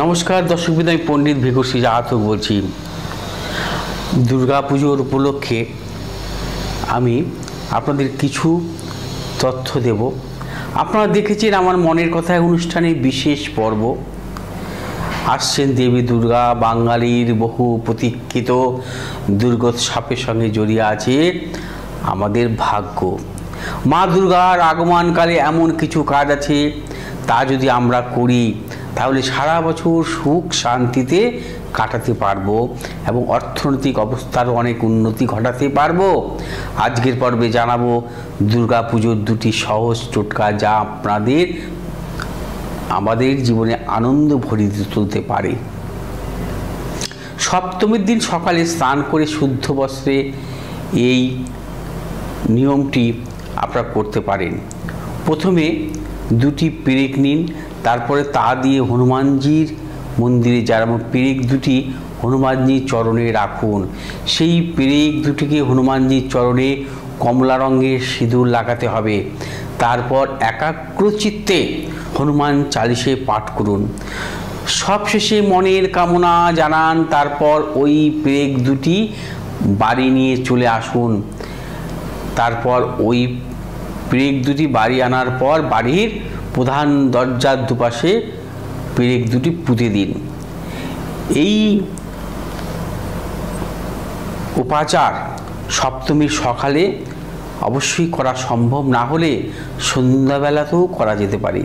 নমস্কার দর্শকবৃন্দ, আমি পণ্ডিত ভিকুশ্রী জাহাতক বলছি। দুর্গা পুজোর উপলক্ষে আমি আপনাদের কিছু তথ্য দেব। আপনারা দেখেছেন আমার মনের কথা অনুষ্ঠানের বিশেষ পর্ব। আসছেন দেবী দুর্গা, বাঙালির বহু প্রতীক্ষিত দুর্গোৎসবের সঙ্গে জড়িয়ে আছে আমাদের ভাগ্য। মা দুর্গার আগমনকালে এমন কিছু কাজ আছে, তা যদি আমরা করি তাহলে সারা বছর সুখ শান্তিতে কাটাতে পারবো এবং অর্থনৈতিক অবস্থারও অনেক উন্নতি ঘটাতে পারবো। আজকের পর্বে জানাবো দুর্গা পুজোর দুটি সহজ টোটকা, যা আমাদের জীবনে আনন্দ ভরিয়ে তুলতে পারে। সপ্তমীর দিন সকালে স্নান করে শুদ্ধ বস্ত্রে এই নিয়মটি আপনারা করতে পারেন। প্রথমে দুটি পেরেক নিন, তারপরে তা দিয়ে হনুমানজির মন্দিরে যারা পেরেক দুটি হনুমানজির চরণে রাখুন। সেই পেরেক দুটিকে হনুমানজির চরণে কমলা রঙের সিঁদুর লাগাতে হবে। তারপর একাগ্রচিত্তে হনুমান চালিশে পাঠ করুন। সবশেষে মনের কামনা জানান। তারপর ওই পেরেক দুটি বাড়ি নিয়ে চলে আসুন। তারপর ওই পেরেক দুটি বাড়ি আনার পর বাড়ির প্রধান দরজার দুপাশে পেরেক দুটি পুঁতে দিন। এই উপাচার সপ্তমীর সকালে অবশ্যই করা সম্ভব, না হলে সন্ধ্যাবেলাতেও করা যেতে পারে।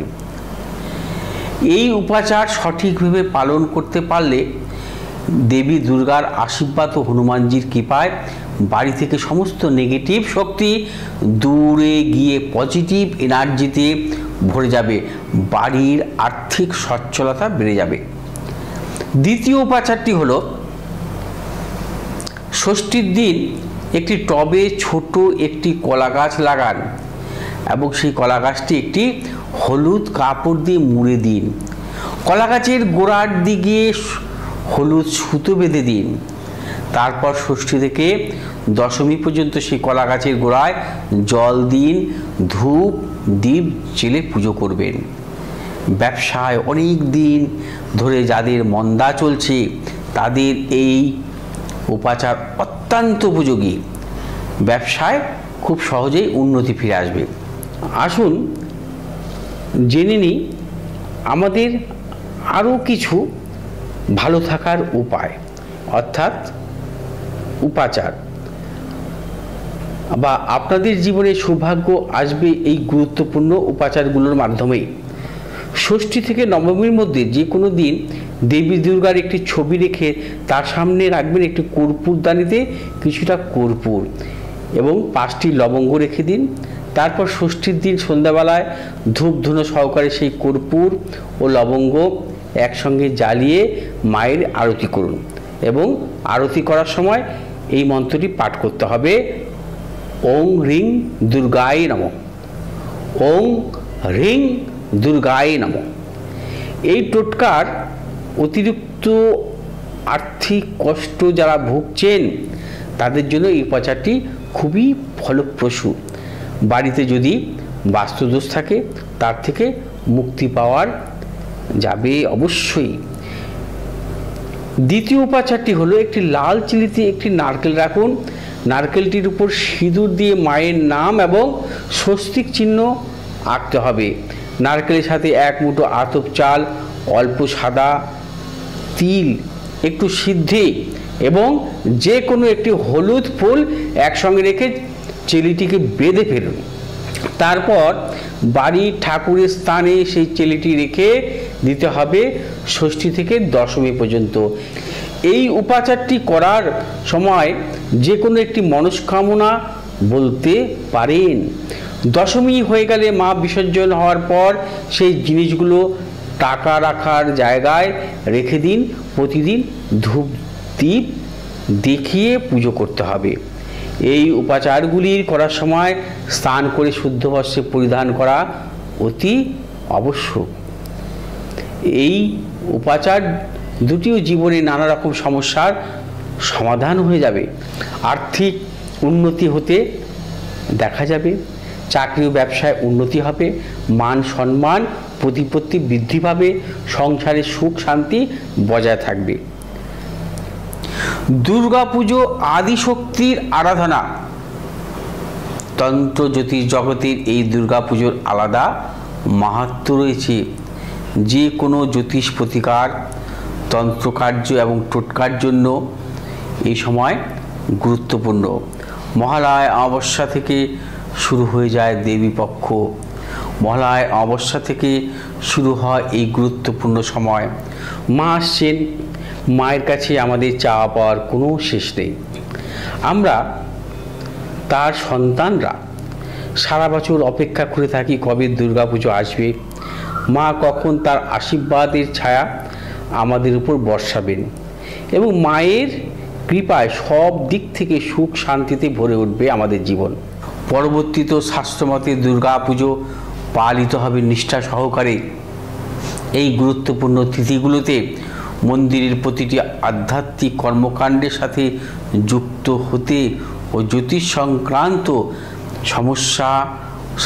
এই উপাচার সঠিকভাবে পালন করতে পারলে দেবী দুর্গার আশীর্বাদ ও হনুমানজির কৃপায় বাড়ি থেকে সমস্ত নেগেটিভ শক্তি দূরে গিয়ে পজিটিভ এনার্জিতে ভরে যাবে। বাড়ির আর্থিক সচ্ছলতা বেড়ে যাবে। দ্বিতীয় উপাচারটি হলো, ষষ্ঠীর দিন একটি টবে ছোট একটি কলা গাছ লাগান এবং সেই কলা গাছটি একটি হলুদ কাপড় দিয়ে মুড়ে দিন। কলা গাছের গোড়ার দিকে হলুদ সুতো বেঁধে দিন। তারপর ষষ্ঠী থেকে দশমী পর্যন্ত সেই কলা গাছের গোড়ায় জল দিন, ধূপ দীপ জেলে পুজো করবেন। ব্যবসায় অনেক দিন ধরে যাদের মন্দা চলছে, তাদের এই উপাচার অত্যন্ত উপযোগী। ব্যবসায় খুব সহজেই উন্নতি ফিরে আসবে। আসুন জেনে নিই আমাদের আরও কিছু ভালো থাকার উপায়, অর্থাৎ উপাচার, বা আপনাদের জীবনে সৌভাগ্য আসবে এই গুরুত্বপূর্ণ উপাচারগুলোর মাধ্যমেই। ষষ্ঠী থেকে নবমীর মধ্যে যে কোনো দিন দেবী দুর্গার একটি ছবি রেখে তার সামনে রাখবেন একটি কর্পূরদানিতে কিছুটা কর্পূর এবং 5টি লবঙ্গ রেখে দিন। তারপর ষষ্ঠীর দিন সন্ধ্যাবেলায় ধূপ ধুনো সহকারে সেই কর্পূর ও লবঙ্গ একসঙ্গে জ্বালিয়ে মায়ের আরতি করুন এবং আরতি করার সময় এই মন্ত্রটি পাঠ করতে হবে, ওং হ্রিং দুর্গায় নমঃ, ওং হ্রিং দুর্গায় নমঃ। এই টোটকার অতিরিক্ত আর্থিক কষ্ট যারা ভুগছেন তাদের জন্য এই উপাচারটি খুবই ফলপ্রসূ। বাড়িতে যদি বাস্তুদোষ থাকে তার থেকে মুক্তি পাওয়ার যাবে অবশ্যই। দ্বিতীয় উপাচারটি হলো, একটি লাল চিলিতে একটি নারকেল রাখুন। নারকেলটির উপর সিঁদুর দিয়ে মায়ের নাম এবং স্বস্তিক চিহ্ন আঁকতে হবে। নারকেলের সাথে 1 মুঠো আতপ চাল, অল্প সাদা তিল, একটু সিদ্ধি এবং যে কোনো একটি হলুদ ফুল একসঙ্গে রেখে চেলিটিকে বেঁধে ফেলুন। তারপর বাড়ির ঠাকুরের স্থানে সেই চেলিটি রেখে দিতে হবে ষষ্ঠী থেকে দশমী পর্যন্ত। এই উপাচারটি করার সময় যে কোনো একটি মনস্কামনা বলতে পারেন। দশমী হয়ে গেলে মা বিসর্জন হওয়ার পর সেই জিনিসগুলো টাকা রাখার জায়গায় রেখে দিন। প্রতিদিন ধূপ দীপ দেখিয়ে পুজো করতে হবে। এই উপাচারগুলির করার সময় স্নান করে শুদ্ধ বস্ত্র পরিধান করা অতি আবশ্যক। এই উপাচার দুটিও জীবনে নানা রকম সমস্যার সমাধান হয়ে যাবে। আর্থিক উন্নতি হতে দেখা যাবে, চাকরি ও ব্যবসায় উন্নতি হবে, মান সম্মান প্রতিপত্তি বৃদ্ধি পাবে, সংসারে সুখ শান্তি বজায় থাকবে। দুর্গা পুজো আদিশক্তির আরাধনা। তন্ত্র জ্যোতিষ জগতের এই দুর্গা পুজোর আলাদা মাহাত্ম্য রয়েছে। যে কোনো জ্যোতিষ প্রতিকার, তন্ত্রকার্য এবং টোটকার জন্য এই সময় গুরুত্বপূর্ণ। মহালয়া অমাবস্যা থেকে শুরু হয়ে যায় দেবী পক্ষ। মহালয়া অমাবস্যা থেকে শুরু হয় এই গুরুত্বপূর্ণ সময়। মা আসছেন, মায়ের কাছে আমাদের চাওয়া পাওয়ার কোনো শেষ নেই। আমরা তার সন্তানরা সারা বছর অপেক্ষা করে থাকি কবে দুর্গাপুজো আসবে, মা কখন তার আশীর্বাদের ছায়া আমাদের উপর বর্ষাবেন এবং মায়ের কৃপায় সব দিক থেকে সুখ শান্তিতে ভরে উঠবে আমাদের জীবন। পরবর্তীত শাস্ত্রমতে দুর্গাপুজো পালিত হবে নিষ্ঠা সহকারে। এই গুরুত্বপূর্ণ তিথিগুলোতে মন্দিরের প্রতিটি আধ্যাত্মিক কর্মকাণ্ডের সাথে যুক্ত হতে ও জ্যোতিষ সংক্রান্ত সমস্যা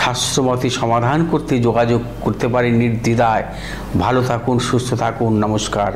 শাস্ত্রমতে সমাধান করতে যোগাযোগ করতে পারে নির্দ্বিধায়। ভালো থাকুন, সুস্থ থাকুন, নমস্কার।